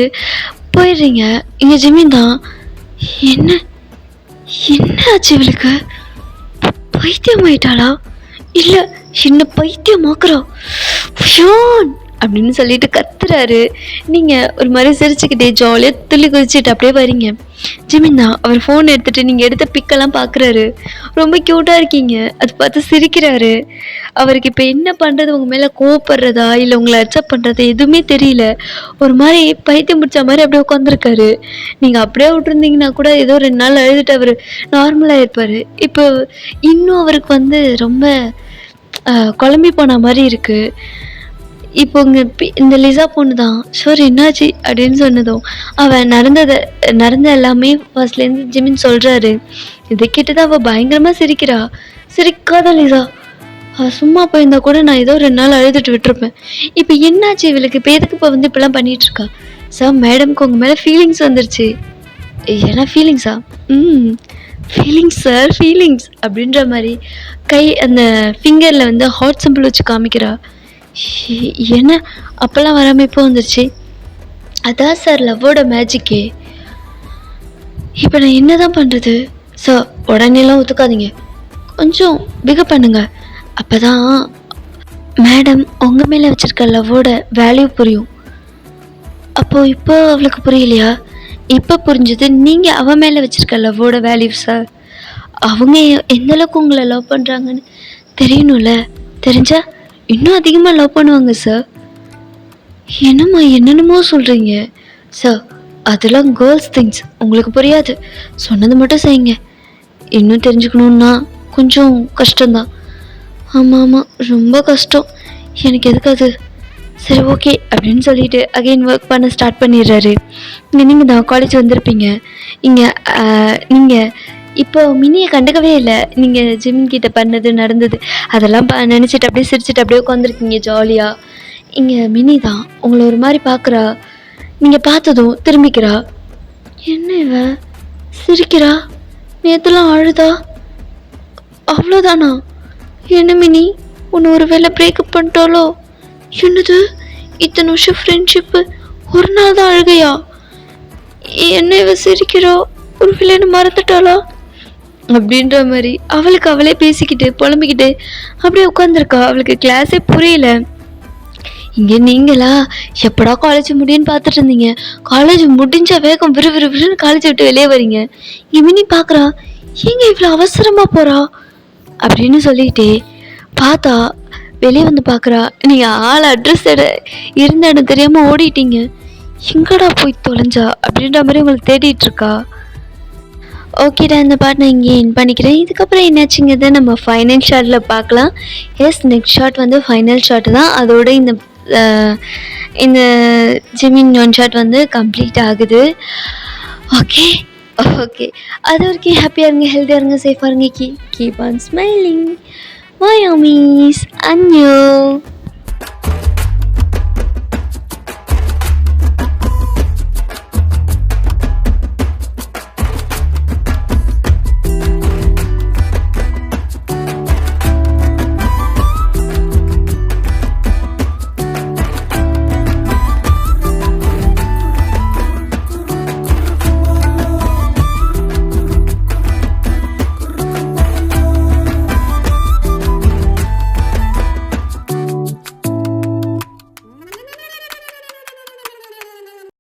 போயிடுறீங்க. இங்கே ஜிமின் தான், என்ன என்ன ஆச்சு இவளுக்கு? பைத்தியம் ஆயிட்டாளா? இல்லை என்ன பைத்தியமாக்குறா ஷோன் அப்படின்னு சொல்லிட்டு கத்துறாரு. நீங்கள் ஒரு மாதிரி சிரிச்சுக்கிட்டே ஜாலியாக துள்ளி குதிச்சுட்டு அப்படியே வரீங்க. ஜிமின் தான் அவர் ஃபோன் எடுத்துகிட்டு நீங்கள் எடுத்த பிக்கெல்லாம் பார்க்குறாரு. ரொம்ப க்யூட்டாக இருக்கீங்க, அது பார்த்து சிரிக்கிறாரு. அவருக்கு இப்போ என்ன பண்ணுறது, உங்கள் மேலே கோவப்படுறதா இல்லை உங்களை அக்செப்ட் பண்ணுறதா எதுவுமே தெரியல. ஒரு மாதிரி பைத்தியம் முடிச்ச மாதிரி அப்படியே உட்காந்துருக்காரு. நீங்கள் அப்படியே விட்டுருந்தீங்கன்னா கூட ஏதோ 2 நாள் அழுதுட்டு அவர் நார்மலாக இருப்பார். இப்போ இன்னும் அவருக்கு வந்து ரொம்ப குழம்பி போன மாதிரி இருக்குது. இப்போ இந்த லிசா பொண்ணு தான் ஷோர் என்னாச்சு அப்படின்னு சொன்னதும் அவன் நடந்த எல்லாமே ஃபர்ஸ்ட்லேருந்து ஜிமின் சொல்கிறாரு. இதை கேட்டுதான் அவள் பயங்கரமாக சிரிக்கிறா. சிரிக்காத லிசா, அவள் சும்மா போயிருந்தா கூட நான் ஏதோ 2 நாள் அழுதுட்டு விட்டுருப்பேன். இப்போ என்னாச்சு இவளுக்கு? இப்போ எதுக்கு இப்போ வந்து இப்படிலாம் பண்ணிகிட்ருக்கா? சார் மேடம்க்கு உங்கள் மேலே ஃபீலிங்ஸ் வந்துருச்சு. ஏன்னா ஃபீலிங்ஸா? ஃபீலிங்ஸ் சார், ஃபீலிங்ஸ் அப்படின்ற மாதிரி அந்த ஃபிங்கரில் வந்து ஹார்ட் சிம்பிள் வச்சு காமிக்கிறா. என்ன அப்போல்லாம் வராமல் இப்போ வந்துருச்சு? அதான் சார் லவ்வோட மேஜிக்கே. இப்போ நான் என்ன தான் பண்ணுறது சார்? உடனேலாம் ஒத்துக்காதீங்க, கொஞ்சம் பிகப் பண்ணுங்க. அப்போ தான் மேடம் உங்கள் மேலே வச்சுருக்க லவ்வோட வேல்யூ புரியும். அப்போது இப்போ அவளுக்கு புரியலையா? இப்போ புரிஞ்சுது. நீங்கள் அவன் மேலே வச்சுருக்க லவ்வோட வேல்யூ சார். அவங்க எந்தளவுக்கு உங்களை லவ் பண்ணுறாங்கன்னு தெரியணும்ல. தெரிஞ்சா இன்னும் அதிகமாக லவ் பண்ணுவாங்க சார். என்னம்மா என்னென்னமோ சொல்கிறீங்க சார்? அதெல்லாம் கேர்ள்ஸ் திங்ஸ், உங்களுக்கு புரியாது. சொன்னது மட்டும் செய்யுங்க. இன்னும் தெரிஞ்சுக்கணுன்னா கொஞ்சம் கஷ்டம்தான். ஆமாம் ஆமாம், ரொம்ப கஷ்டம். எனக்கு எதுக்கு அது? சரி ஓகே அப்படின்னு சொல்லிட்டு அகெயின் ஒர்க் பண்ண ஸ்டார்ட் பண்ணிடுறாரு. இங்கே நீங்கள் தான் காலேஜ் வந்திருப்பீங்க. நீங்கள் இப்போ மினியை கண்டுக்கவே இல்லை. நீங்கள் ஜிமின் கிட்ட பண்ணது நடந்தது அதெல்லாம் நினச்சிட்டு அப்படியே சிரிச்சுட்டு அப்படியே உட்காந்துருக்கீங்க ஜாலியாக. இங்கே மினி தான் உங்களை ஒரு மாதிரி பார்க்குறா. நீங்கள் பார்த்ததும் திரும்பிக்கிறா. என்ன இவ சிரிக்கிறா? நேற்றுலாம் அழுதா, அவ்வளோதானா? என்ன மினி, உன்னை ஒரு வேளை பிரேக்கப் பண்ணிட்டாலோ? என்னது இத்தனை வருஷம் ஃப்ரெண்ட்ஷிப்பு, ஒரு நாள் தான் அழுகையா? என்ன இவ சிரிக்கிறா? ஒரு வேளை என்ன மறந்துட்டாளா அப்படின்ற மாதிரி அவளுக்கு அவளே பேசிக்கிட்டு புலம்பிக்கிட்டு அப்படியே உட்காந்துருக்கா. அவளுக்கு கிளாஸே புரியல. இங்கே நீங்களா எப்படா காலேஜ் முடியுன்னு பார்த்துட்டு இருந்தீங்க, காலேஜ் முடிஞ்ச வேகம் விறுவிறுன்னு காலேஜ் விட்டு வெளியே வரீங்க. இமினி பார்க்குறா, எங்க இவ்வளோ அவசரமாக போகிறா அப்படின்னு சொல்லிட்டே பார்த்தா வெளியே வந்து பார்க்குறா. நீங்கள் ஆள் அட்ரஸ் இருந்த இடம் தெரியாமல் ஓடிட்டீங்க. எங்கடா போய் தொலைஞ்சா அப்படின்ற மாதிரி உங்களுக்கு தேடிட்டு இருக்கா. ஓகேடா, இந்த பாட்டு நான் இங்கே என் பண்ணிக்கிறேன். இதுக்கப்புறம் என்னாச்சுங்கிறத நம்ம ஃபைனல் ஷாட்டில் பார்க்கலாம். எஸ், நெக்ஸ்ட் ஷாட் வந்து ஃபைனல் ஷாட்டு தான். அதோட இந்த ஜிமின் 1 ஷாட் வந்து கம்ப்ளீட் ஆகுது. ஓகே ஓகே, அது வரைக்கும் ஹாப்பியாக இருங்க, ஹெல்த்தியாக இருங்க, சேஃபாக இருங்க. Keep on smiling. Bye Amish, அன்யோ.